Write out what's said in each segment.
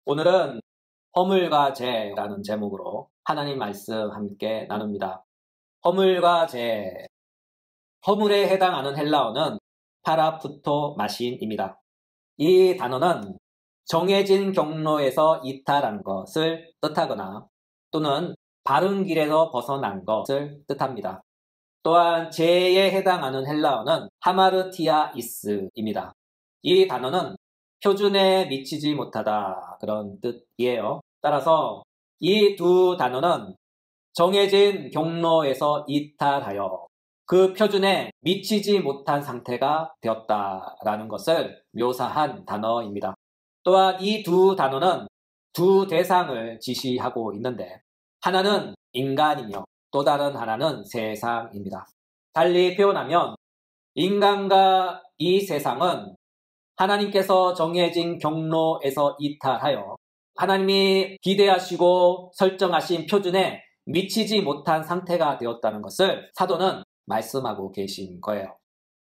오늘은 허물과 죄라는 제목으로 하나님 말씀 함께 나눕니다. 허물과 죄. 허물에 해당하는 헬라어는 파라푸토마신입니다. 이 단어는 정해진 경로에서 이탈한 것을 뜻하거나 또는 바른 길에서 벗어난 것을 뜻합니다. 또한 죄에 해당하는 헬라어는 하마르티아이스입니다. 이 단어는 표준에 미치지 못하다 그런 뜻이에요. 따라서 이 두 단어는 정해진 경로에서 이탈하여 그 표준에 미치지 못한 상태가 되었다라는 것을 묘사한 단어입니다. 또한 이 두 단어는 두 대상을 지시하고 있는데 하나는 인간이며 또 다른 하나는 세상입니다. 달리 표현하면 인간과 이 세상은 하나님께서 정해진 경로에서 이탈하여 하나님이 기대하시고 설정하신 표준에 미치지 못한 상태가 되었다는 것을 사도는 말씀하고 계신 거예요.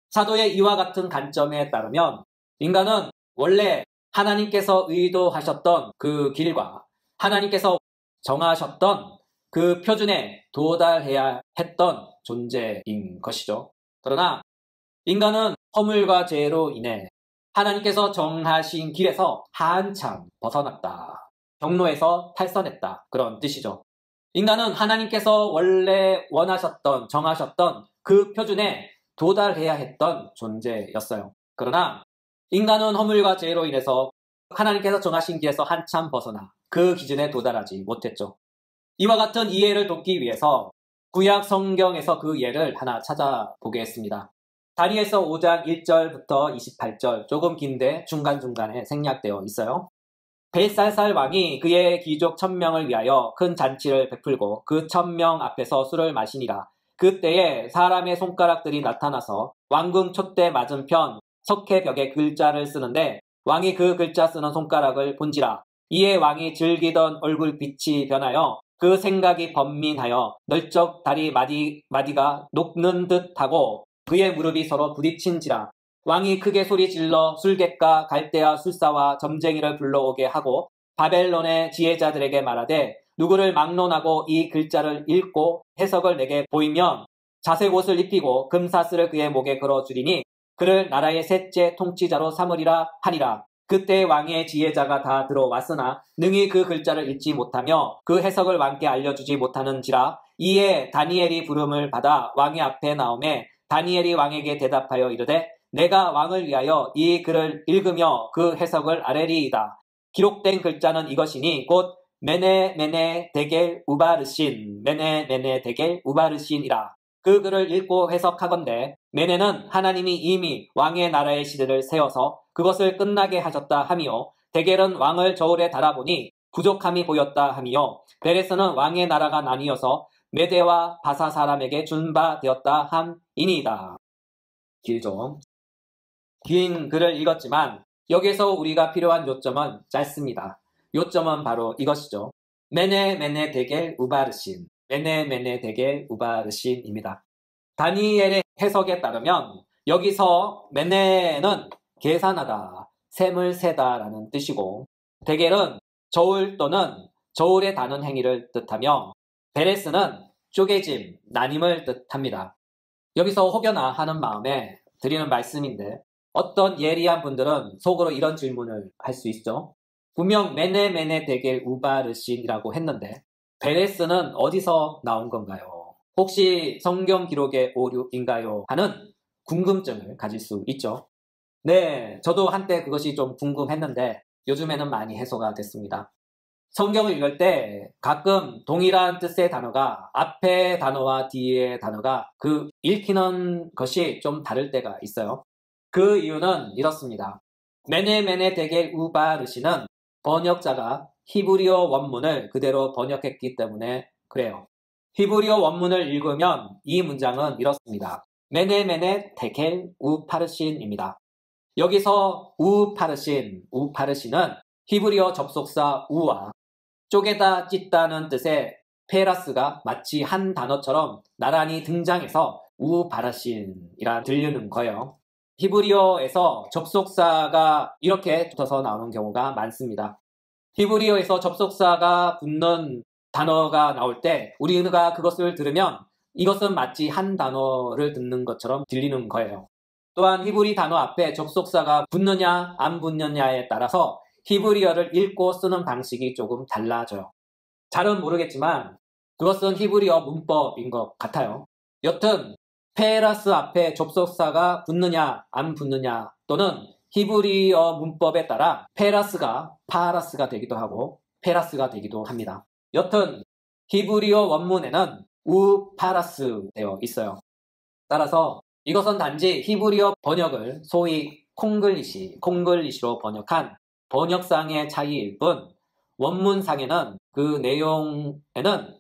사도의 이와 같은 관점에 따르면 인간은 원래 하나님께서 의도하셨던 그 길과 하나님께서 정하셨던 그 표준에 도달해야 했던 존재인 것이죠. 그러나 인간은 허물과 죄로 인해 하나님께서 정하신 길에서 한참 벗어났다. 경로에서 탈선했다. 그런 뜻이죠. 인간은 하나님께서 원래 원하셨던, 정하셨던 그 표준에 도달해야 했던 존재였어요. 그러나 인간은 허물과 죄로 인해서 하나님께서 정하신 길에서 한참 벗어나 그 기준에 도달하지 못했죠. 이와 같은 이해를 돕기 위해서 구약 성경에서 그 예를 하나 찾아보겠습니다. 다니엘서 5장 1절부터 28절, 조금 긴데 중간중간에 생략되어 있어요. 벨살살 왕이 그의 귀족 1000명을 위하여 큰 잔치를 베풀고 그 1000명 앞에서 술을 마시니라. 그때에 사람의 손가락들이 나타나서 왕궁 촛대 맞은편 석회벽에 글자를 쓰는데 왕이 그 글자 쓰는 손가락을 본지라. 이에 왕이 즐기던 얼굴빛이 변하여 그 생각이 번민하여 널쩍 다리 마디가 녹는 듯하고 그의 무릎이 서로 부딪힌지라. 왕이 크게 소리질러 술객과 갈대아 술사와 점쟁이를 불러오게 하고 바벨론의 지혜자들에게 말하되 누구를 막론하고 이 글자를 읽고 해석을 내게 보이면 자색 옷을 입히고 금사슬을 그의 목에 걸어주리니 그를 나라의 셋째 통치자로 삼으리라 하니라. 그때 왕의 지혜자가 다 들어왔으나 능히 그 글자를 읽지 못하며 그 해석을 왕께 알려주지 못하는지라. 이에 다니엘이 부름을 받아 왕의 앞에 나오매 다니엘이 왕에게 대답하여 이르되 내가 왕을 위하여 이 글을 읽으며 그 해석을 아뢰리이다. 기록된 글자는 이것이니 곧 메네 데겔 우바르신 메네 데겔 우바르신이라. 그 글을 읽고 해석하건대 메네는 하나님이 이미 왕의 나라의 시대를 세워서 그것을 끝나게 하셨다 하며 데겔은 왕을 저울에 달아보니 부족함이 보였다 하며 베레스는 왕의 나라가 나뉘어서 메대와 바사 사람에게 준 바 되었다 함이니이다. 길죠. 긴 글을 읽었지만 여기서 우리가 필요한 요점은 짧습니다. 요점은 바로 이것이죠. 메네 데겔 우바르신 메네 데겔 우바르신입니다. 다니엘의 해석에 따르면 여기서 메네는 계산하다, 셈을 세다라는 뜻이고 데겔은 저울 또는 저울에 다는 행위를 뜻하며 베레스는 쪼개짐, 나님을 뜻합니다. 여기서 혹여나 하는 마음에 드리는 말씀인데 어떤 예리한 분들은 속으로 이런 질문을 할 수 있죠. 분명 메네 데겔 우바르신이라고 했는데 베레스는 어디서 나온 건가요? 혹시 성경 기록의 오류인가요? 하는 궁금증을 가질 수 있죠. 네, 저도 한때 그것이 좀 궁금했는데 요즘에는 많이 해소가 됐습니다. 성경을 읽을 때 가끔 동일한 뜻의 단어가 앞에 단어와 뒤에 단어가 그 읽히는 것이 좀 다를 때가 있어요. 그 이유는 이렇습니다. 메네 데겔 우바르시는 번역자가 히브리어 원문을 그대로 번역했기 때문에 그래요. 히브리어 원문을 읽으면 이 문장은 이렇습니다. 메네 데겔 우파르신입니다. 여기서 우파르신은 히브리어 접속사 우와 쪼개다 찢다는 뜻의 페라스가 마치 한 단어처럼 나란히 등장해서 우바르신이라 들리는 거예요. 히브리어에서 접속사가 이렇게 붙어서 나오는 경우가 많습니다. 히브리어에서 접속사가 붙는 단어가 나올 때 우리가 그것을 들으면 이것은 마치 한 단어를 듣는 것처럼 들리는 거예요. 또한 히브리 단어 앞에 접속사가 붙느냐 안 붙느냐에 따라서 히브리어를 읽고 쓰는 방식이 조금 달라져요. 잘은 모르겠지만 그것은 히브리어 문법인 것 같아요. 여튼 페라스 앞에 접속사가 붙느냐 안 붙느냐 또는 히브리어 문법에 따라 페라스가 파라스가 되기도 하고 페라스가 되기도 합니다. 여튼 히브리어 원문에는 우파라스 되어 있어요. 따라서 이것은 단지 히브리어 번역을 소위 콩글리시로 번역한 번역상의 차이일 뿐 원문상에는 그 내용에는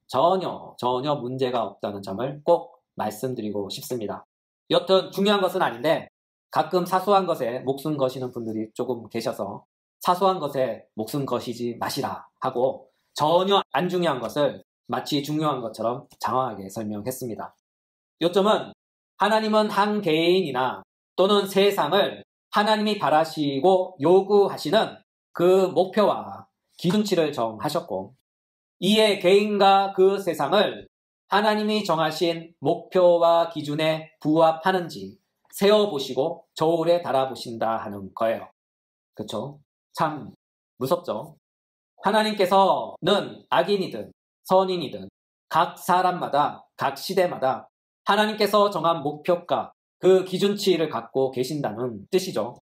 전혀 문제가 없다는 점을 꼭 말씀드리고 싶습니다. 여튼 중요한 것은 아닌데 가끔 사소한 것에 목숨 거시는 분들이 조금 계셔서 사소한 것에 목숨 거시지 마시라 하고 전혀 안 중요한 것을 마치 중요한 것처럼 장황하게 설명했습니다. 요점은 하나님은 한 개인이나 또는 세상을 하나님이 바라시고 요구하시는 그 목표와 기준치를 정하셨고 이에 개인과 그 세상을 하나님이 정하신 목표와 기준에 부합하는지 세어보시고 저울에 달아보신다 하는 거예요. 그렇죠? 참 무섭죠? 하나님께서는 악인이든 선인이든 각 사람마다 각 시대마다 하나님께서 정한 목표가 그 기준치를 갖고 계신다는 뜻이죠.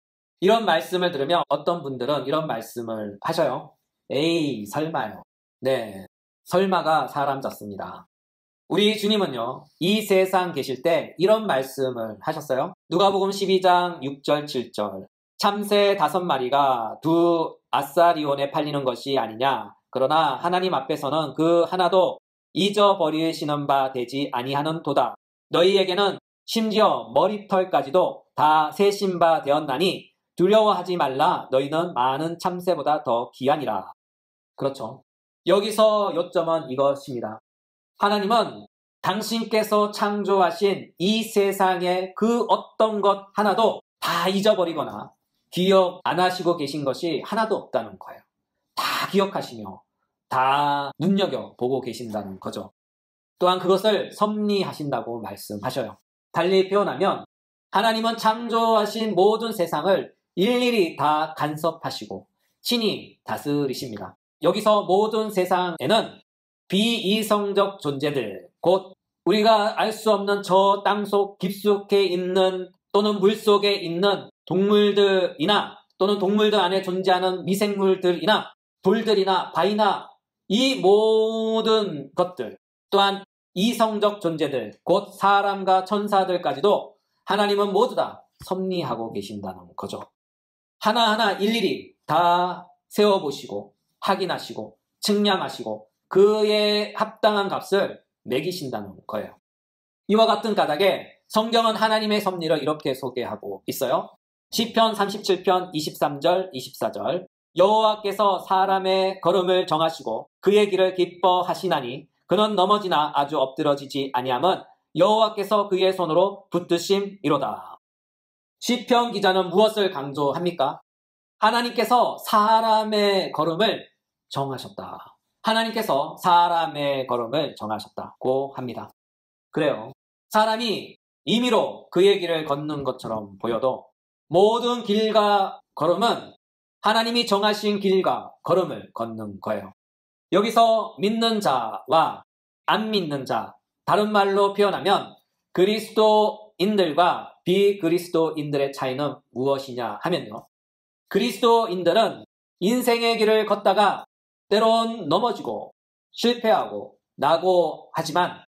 이런 말씀을 들으면 어떤 분들은 이런 말씀을 하셔요. 에이 설마요. 네, 설마가 사람 잡습니다. 우리 주님은요, 이 세상 계실 때 이런 말씀을 하셨어요. 누가복음 12장 6절 7절 참새 5마리가 두 아사리온에 팔리는 것이 아니냐. 그러나 하나님 앞에서는 그 하나도 잊어버리시는 바 되지 아니하는도다. 너희에게는 심지어 머리털까지도 다 세신 바 되었나니 두려워하지 말라. 너희는 많은 참새보다 더 귀하니라. 그렇죠. 여기서 요점은 이것입니다. 하나님은 당신께서 창조하신 이 세상의 그 어떤 것 하나도 다 잊어버리거나 기억 안 하시고 계신 것이 하나도 없다는 거예요. 다 기억하시며 다 눈여겨보고 계신다는 거죠. 또한 그것을 섭리하신다고 말씀하셔요. 달리 표현하면 하나님은 창조하신 모든 세상을 일일이 다 간섭하시고 친히 다스리십니다. 여기서 모든 세상에는 비이성적 존재들, 곧 우리가 알 수 없는 저 땅속 깊숙이 있는 또는 물속에 있는 동물들이나 또는 동물들 안에 존재하는 미생물들이나 돌들이나 바위나 이 모든 것들 또한 이성적 존재들, 곧 사람과 천사들까지도 하나님은 모두 다 섭리하고 계신다는 거죠. 하나하나 일일이 다 세워보시고 확인하시고 측량하시고 그에 합당한 값을 매기신다는 거예요. 이와 같은 까닭에 성경은 하나님의 섭리를 이렇게 소개하고 있어요. 시편 37편 23절 24절 여호와께서 사람의 걸음을 정하시고 그의 길을 기뻐하시나니 그는 넘어지나 아주 엎드러지지 아니함은 여호와께서 그의 손으로 붙드심이로다. 시편 기자는 무엇을 강조합니까? 하나님께서 사람의 걸음을 정하셨다. 하나님께서 사람의 걸음을 정하셨다고 합니다. 그래요. 사람이 임의로 그의 길을 걷는 것처럼 보여도 모든 길과 걸음은 하나님이 정하신 길과 걸음을 걷는 거예요. 여기서 믿는 자와 안 믿는 자, 다른 말로 표현하면 그리스도인들과 비그리스도인들의 차이는 무엇이냐 하면요. 그리스도인들은 인생의 길을 걷다가 때론 넘어지고 실패하고 나고 하지만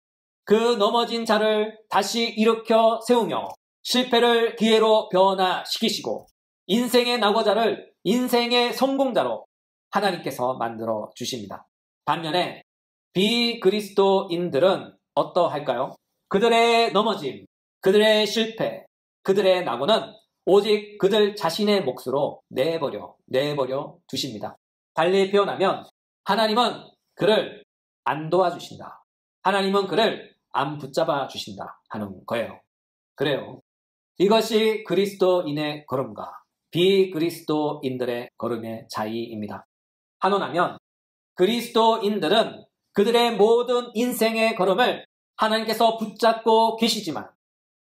그 넘어진 자를 다시 일으켜 세우며 실패를 기회로 변화시키시고 인생의 낙오자를 인생의 성공자로 하나님께서 만들어 주십니다. 반면에 비그리스도인들은 어떠할까요? 그들의 넘어짐, 그들의 실패, 그들의 낙오는 오직 그들 자신의 몫으로 내버려 두십니다. 달리 표현하면 하나님은 그를 안 도와주신다. 하나님은 그를 안 붙잡아 주신다 하는 거예요. 그래요. 이것이 그리스도인의 걸음과 비그리스도인들의 걸음의 차이입니다. 한원하면 그리스도인들은 그들의 모든 인생의 걸음을 하나님께서 붙잡고 계시지만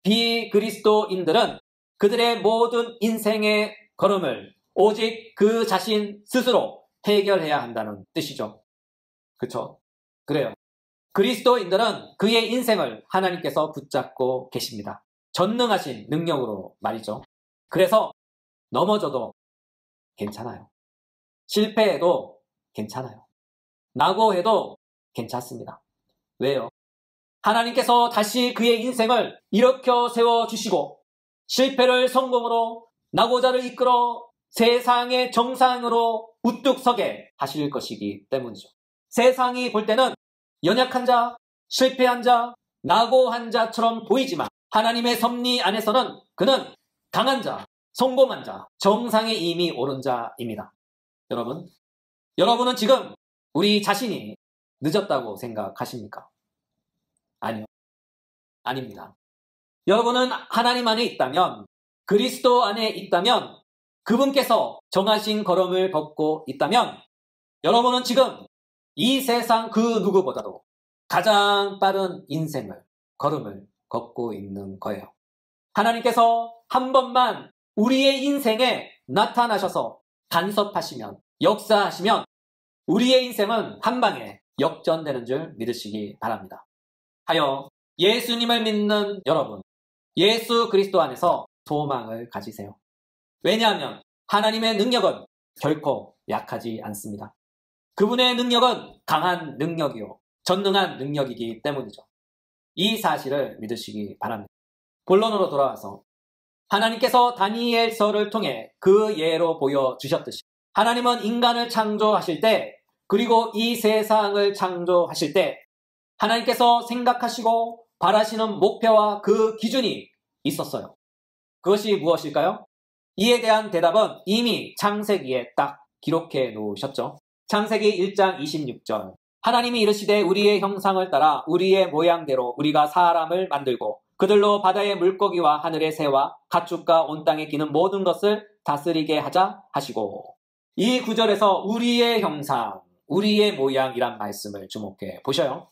비그리스도인들은 그들의 모든 인생의 걸음을 오직 그 자신 스스로 해결해야 한다는 뜻이죠. 그렇죠? 그래요. 그리스도인들은 그의 인생을 하나님께서 붙잡고 계십니다. 전능하신 능력으로 말이죠. 그래서 넘어져도 괜찮아요. 실패해도 괜찮아요. 낙오해도 괜찮습니다. 왜요? 하나님께서 다시 그의 인생을 일으켜 세워주시고 실패를 성공으로 낙오자를 이끌어 세상의 정상으로 우뚝 서게 하실 것이기 때문이죠. 세상이 볼 때는 연약한 자, 실패한 자, 낙오한 자처럼 보이지만 하나님의 섭리 안에서는 그는 강한 자, 성공한 자, 정상에 이미 오른 자입니다. 여러분은 지금 우리 자신이 늦었다고 생각하십니까? 아니요. 아닙니다. 여러분은 하나님 안에 있다면, 그리스도 안에 있다면, 그분께서 정하신 걸음을 걷고 있다면, 여러분은 지금 이 세상 그 누구보다도 가장 빠른 걸음을 걷고 있는 거예요. 하나님께서 한 번만 우리의 인생에 나타나셔서 간섭하시면, 역사하시면 우리의 인생은 한 방에 역전되는 줄 믿으시기 바랍니다. 하여 예수님을 믿는 여러분, 예수 그리스도 안에서 소망을 가지세요. 왜냐하면 하나님의 능력은 결코 약하지 않습니다. 그분의 능력은 강한 능력이요, 전능한 능력이기 때문이죠. 이 사실을 믿으시기 바랍니다. 본론으로 돌아와서 하나님께서 다니엘서를 통해 그 예로 보여주셨듯이 하나님은 인간을 창조하실 때, 그리고 이 세상을 창조하실 때 하나님께서 생각하시고 바라시는 목표와 그 기준이 있었어요. 그것이 무엇일까요? 이에 대한 대답은 이미 창세기에 딱 기록해 놓으셨죠. 창세기 1장 26절. 하나님이 이르시되 우리의 형상을 따라 우리의 모양대로 우리가 사람을 만들고 그들로 바다의 물고기와 하늘의 새와 가축과 온 땅에 기는 모든 것을 다스리게 하자 하시고, 이 구절에서 우리의 형상, 우리의 모양이란 말씀을 주목해 보셔요.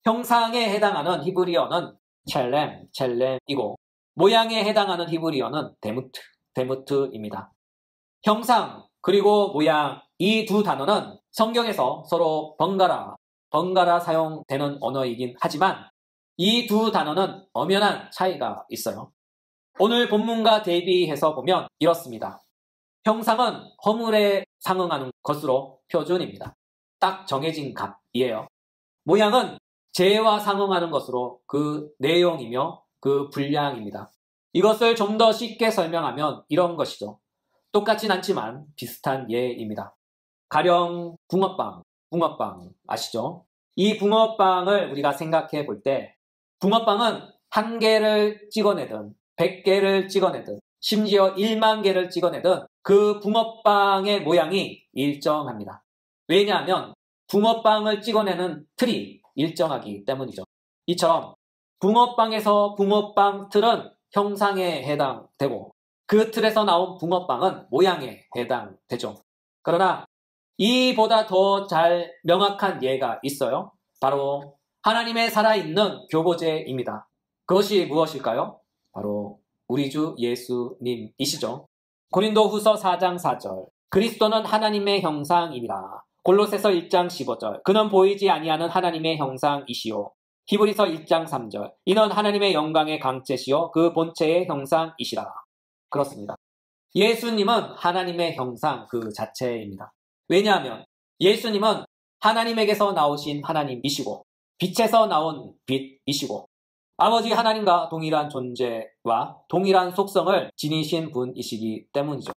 형상에 해당하는 히브리어는 첼렘이고 모양에 해당하는 히브리어는 데무트입니다. 형상 그리고 모양, 이 두 단어는 성경에서 서로 번갈아 사용되는 언어이긴 하지만 이 두 단어는 엄연한 차이가 있어요. 오늘 본문과 대비해서 보면 이렇습니다. 형상은 허물에 상응하는 것으로 표준입니다. 딱 정해진 값이에요. 모양은 재와 상응하는 것으로 그 내용이며 그 분량입니다. 이것을 좀 더 쉽게 설명하면 이런 것이죠. 똑같진 않지만 비슷한 예입니다. 가령 붕어빵 아시죠? 이 붕어빵을 우리가 생각해 볼 때 붕어빵은 1개를 찍어내든 100개를 찍어내든 심지어 1만 개를 찍어내든 그 붕어빵의 모양이 일정합니다. 왜냐하면 붕어빵을 찍어내는 틀이 일정하기 때문이죠. 이처럼 붕어빵에서 붕어빵 틀은 형상에 해당되고 그 틀에서 나온 붕어빵은 모양에 해당되죠. 그러나 이보다 더 잘 명확한 예가 있어요. 바로 하나님의 살아있는 교보제입니다. 그것이 무엇일까요? 바로 우리 주 예수님이시죠. 고린도후서 4장 4절. 그리스도는 하나님의 형상이니라. 골로새서 1장 15절. 그는 보이지 아니하는 하나님의 형상이시요. 히브리서 1장 3절. 이는 하나님의 영광의 강체시요 그 본체의 형상이시라. 그렇습니다. 예수님은 하나님의 형상 그 자체입니다. 왜냐하면 예수님은 하나님에게서 나오신 하나님이시고 빛에서 나온 빛이시고 아버지 하나님과 동일한 존재와 동일한 속성을 지니신 분이시기 때문이죠.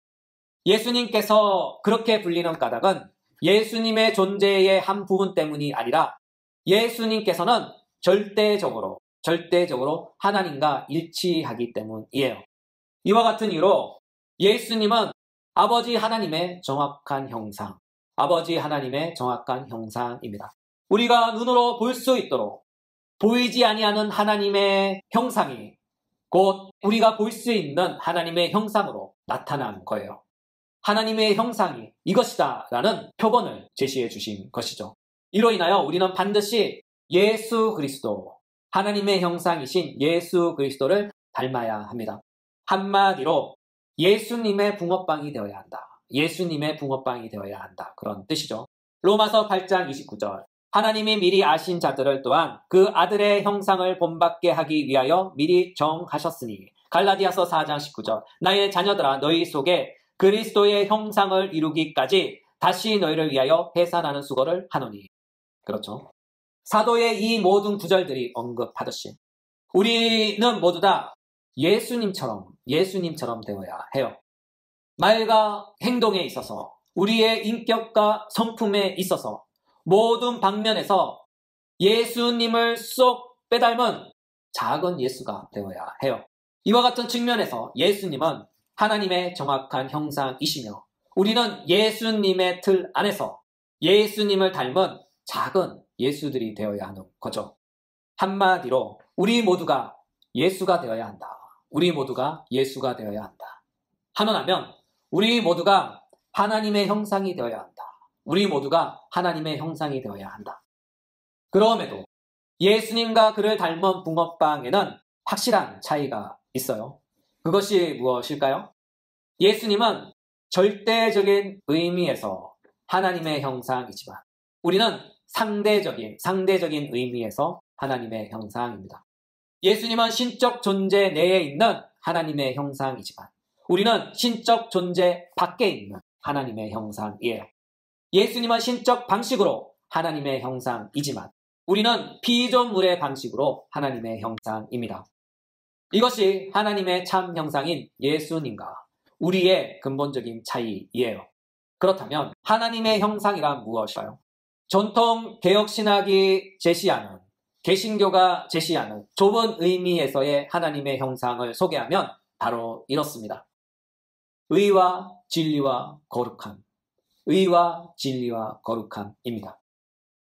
예수님께서 그렇게 불리는 까닭은 예수님의 존재의 한 부분 때문이 아니라 예수님께서는 절대적으로 하나님과 일치하기 때문이에요. 이와 같은 이유로 예수님은 아버지 하나님의 정확한 형상입니다. 우리가 눈으로 볼 수 있도록 보이지 아니하는 하나님의 형상이 곧 우리가 볼 수 있는 하나님의 형상으로 나타난 거예요. 하나님의 형상이 이것이다 라는 표본을 제시해 주신 것이죠. 이로 인하여 우리는 반드시 예수 그리스도, 하나님의 형상이신 예수 그리스도를 닮아야 합니다. 한마디로 예수님의 붕어빵이 되어야 한다. 예수님의 붕어빵이 되어야 한다. 그런 뜻이죠. 로마서 8장 29절. 하나님이 미리 아신 자들을 또한 그 아들의 형상을 본받게 하기 위하여 미리 정하셨으니. 갈라디아서 4장 19절. 나의 자녀들아 너희 속에 그리스도의 형상을 이루기까지 다시 너희를 위하여 해산하는 수고를 하노니. 그렇죠. 사도의 이 모든 구절들이 언급하듯이 우리는 모두 다 예수님처럼 되어야 해요. 말과 행동에 있어서, 우리의 인격과 성품에 있어서 모든 방면에서 예수님을 쏙 빼닮은 작은 예수가 되어야 해요. 이와 같은 측면에서 예수님은 하나님의 정확한 형상이시며 우리는 예수님의 틀 안에서 예수님을 닮은 작은 예수들이 되어야 하는 거죠. 한마디로 우리 모두가 예수가 되어야 한다. 우리 모두가 예수가 되어야 한다. 하노라면 우리 모두가 하나님의 형상이 되어야 한다. 우리 모두가 하나님의 형상이 되어야 한다. 그럼에도 예수님과 그를 닮은 붕어빵에는 확실한 차이가 있어요. 그것이 무엇일까요? 예수님은 절대적인 의미에서 하나님의 형상이지만 우리는 상대적인 의미에서 하나님의 형상입니다. 예수님은 신적 존재 내에 있는 하나님의 형상이지만 우리는 신적 존재 밖에 있는 하나님의 형상이에요. 예수님은 신적 방식으로 하나님의 형상이지만 우리는 피조물의 방식으로 하나님의 형상입니다. 이것이 하나님의 참 형상인 예수님과 우리의 근본적인 차이이에요. 그렇다면 하나님의 형상이란 무엇일까요? 전통 개혁신학이 제시하는, 개신교가 제시하는 좁은 의미에서의 하나님의 형상을 소개하면 바로 이렇습니다. 의와 진리와 거룩함. 의와 진리와 거룩함입니다.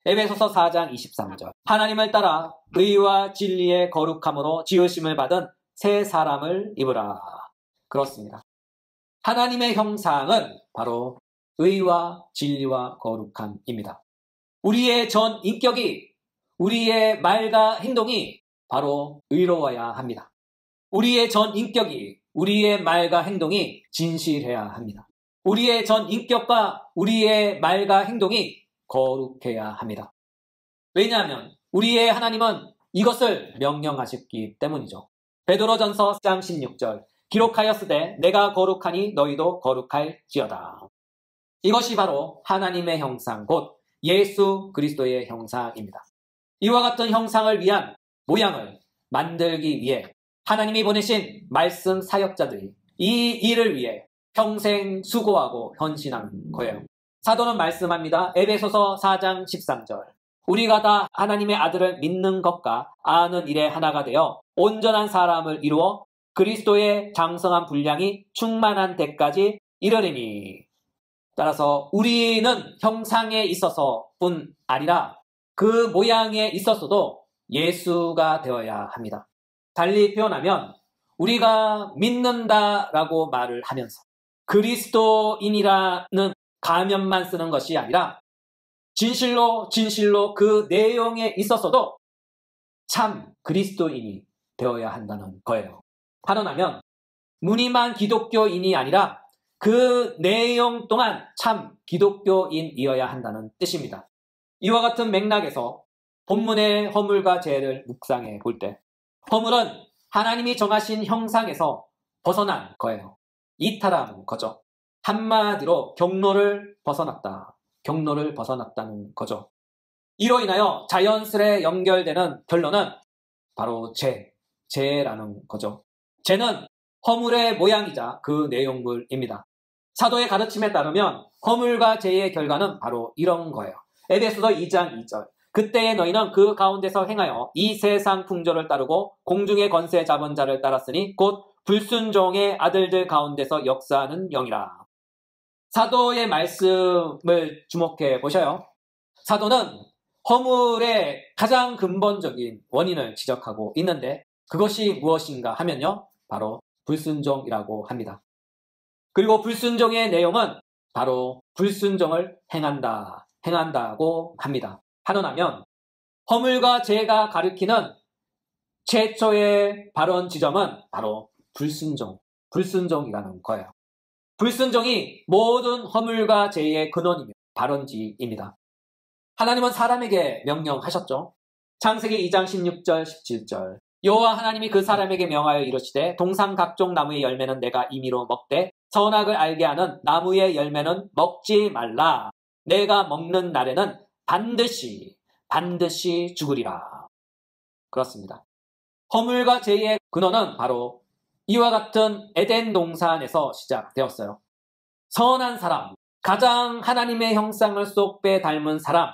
에베소서 4장 23절. 하나님을 따라 의와 진리의 거룩함으로 지으심을 받은 새 사람을 입으라. 그렇습니다. 하나님의 형상은 바로 의와 진리와 거룩함입니다. 우리의 전 인격이, 우리의 말과 행동이 바로 의로워야 합니다. 우리의 전 인격이, 우리의 말과 행동이 진실해야 합니다. 우리의 전 인격과 우리의 말과 행동이 거룩해야 합니다. 왜냐하면 우리의 하나님은 이것을 명령하셨기 때문이죠. 베드로전서 4장 16절. 기록하였으되 내가 거룩하니 너희도 거룩할지어다. 이것이 바로 하나님의 형상, 곧 예수 그리스도의 형상입니다. 이와 같은 형상을 위한 모양을 만들기 위해 하나님이 보내신 말씀 사역자들이 이 일을 위해 평생 수고하고 헌신하는 거예요. 사도는 말씀합니다. 에베소서 4장 13절. 우리가 다 하나님의 아들을 믿는 것과 아는 일에 하나가 되어 온전한 사람을 이루어 그리스도의 장성한 분량이 충만한 데까지 이르리니. 따라서 우리는 형상에 있어서뿐 아니라 그 모양에 있어서도 예수가 되어야 합니다. 달리 표현하면 우리가 믿는다라고 말을 하면서 그리스도인이라는 가면만 쓰는 것이 아니라 진실로 그 내용에 있어서도 참 그리스도인이 되어야 한다는 거예요. 하노라면 무늬만 기독교인이 아니라 그 내용 또한 참 기독교인이어야 한다는 뜻입니다. 이와 같은 맥락에서 본문의 허물과 죄를 묵상해 볼 때 허물은 하나님이 정하신 형상에서 벗어난 거예요. 이탈한 거죠. 한마디로 경로를 벗어났다는 거죠. 이로 인하여 자연스레 연결되는 결론은 바로 죄라는 거죠. 죄는 허물의 모양이자 그 내용물입니다. 사도의 가르침에 따르면 허물과 죄의 결과는 바로 이런 거예요. 에베소서 2장 2절. 그때에 너희는 그 가운데서 행하여 이 세상 풍조를 따르고 공중의 권세 잡은 자를 따랐으니 곧 불순종의 아들들 가운데서 역사하는 영이라. 사도의 말씀을 주목해 보셔요. 사도는 허물의 가장 근본적인 원인을 지적하고 있는데 그것이 무엇인가 하면요. 바로 불순종이라고 합니다. 그리고 불순종의 내용은 바로 불순종을 행한다고 합니다. 하노라면 허물과 죄가 가리키는 최초의 발언 지점은 바로 불순종이라는 거예요. 불순종이 모든 허물과 죄의 근원이며 발원지입니다. 하나님은 사람에게 명령하셨죠. 창세기 2장 16절 17절 여호와 하나님이 그 사람에게 명하여 이르시되 동상 각종 나무의 열매는 내가 임의로 먹되 선악을 알게 하는 나무의 열매는 먹지 말라. 내가 먹는 날에는 반드시 죽으리라. 그렇습니다. 허물과 죄의 근원은 바로 이와 같은 에덴 동산에서 시작되었어요. 선한 사람, 가장 하나님의 형상을 쏙 빼 닮은 사람,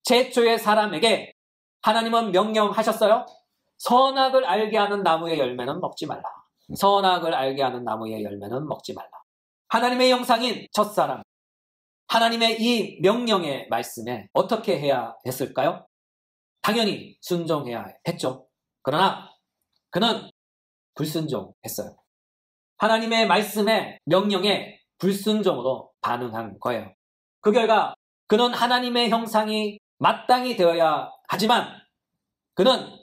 최초의 사람에게 하나님은 명령하셨어요. 선악을 알게 하는 나무의 열매는 먹지 말라. 선악을 알게 하는 나무의 열매는 먹지 말라. 하나님의 형상인 첫사람, 하나님의 이 명령의 말씀에 어떻게 해야 했을까요? 당연히 순종해야 했죠. 그러나 그는 불순종했어요. 하나님의 말씀에 명령에 불순종으로 반응한 거예요. 그 결과 그는 하나님의 형상이 마땅히 되어야 하지만 그는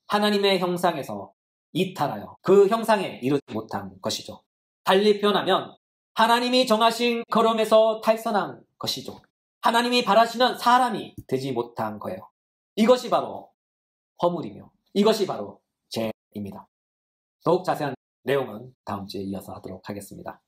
하나님의 형상에서 이탈하여 그 형상에 이르지 못한 것이죠. 달리 표현하면 하나님이 정하신 걸음에서 탈선한 것이죠. 하나님이 바라시는 사람이 되지 못한 거예요. 이것이 바로 허물이며 이것이 바로 죄입니다. 더욱 자세한 내용은 다음 주에 이어서 하도록 하겠습니다.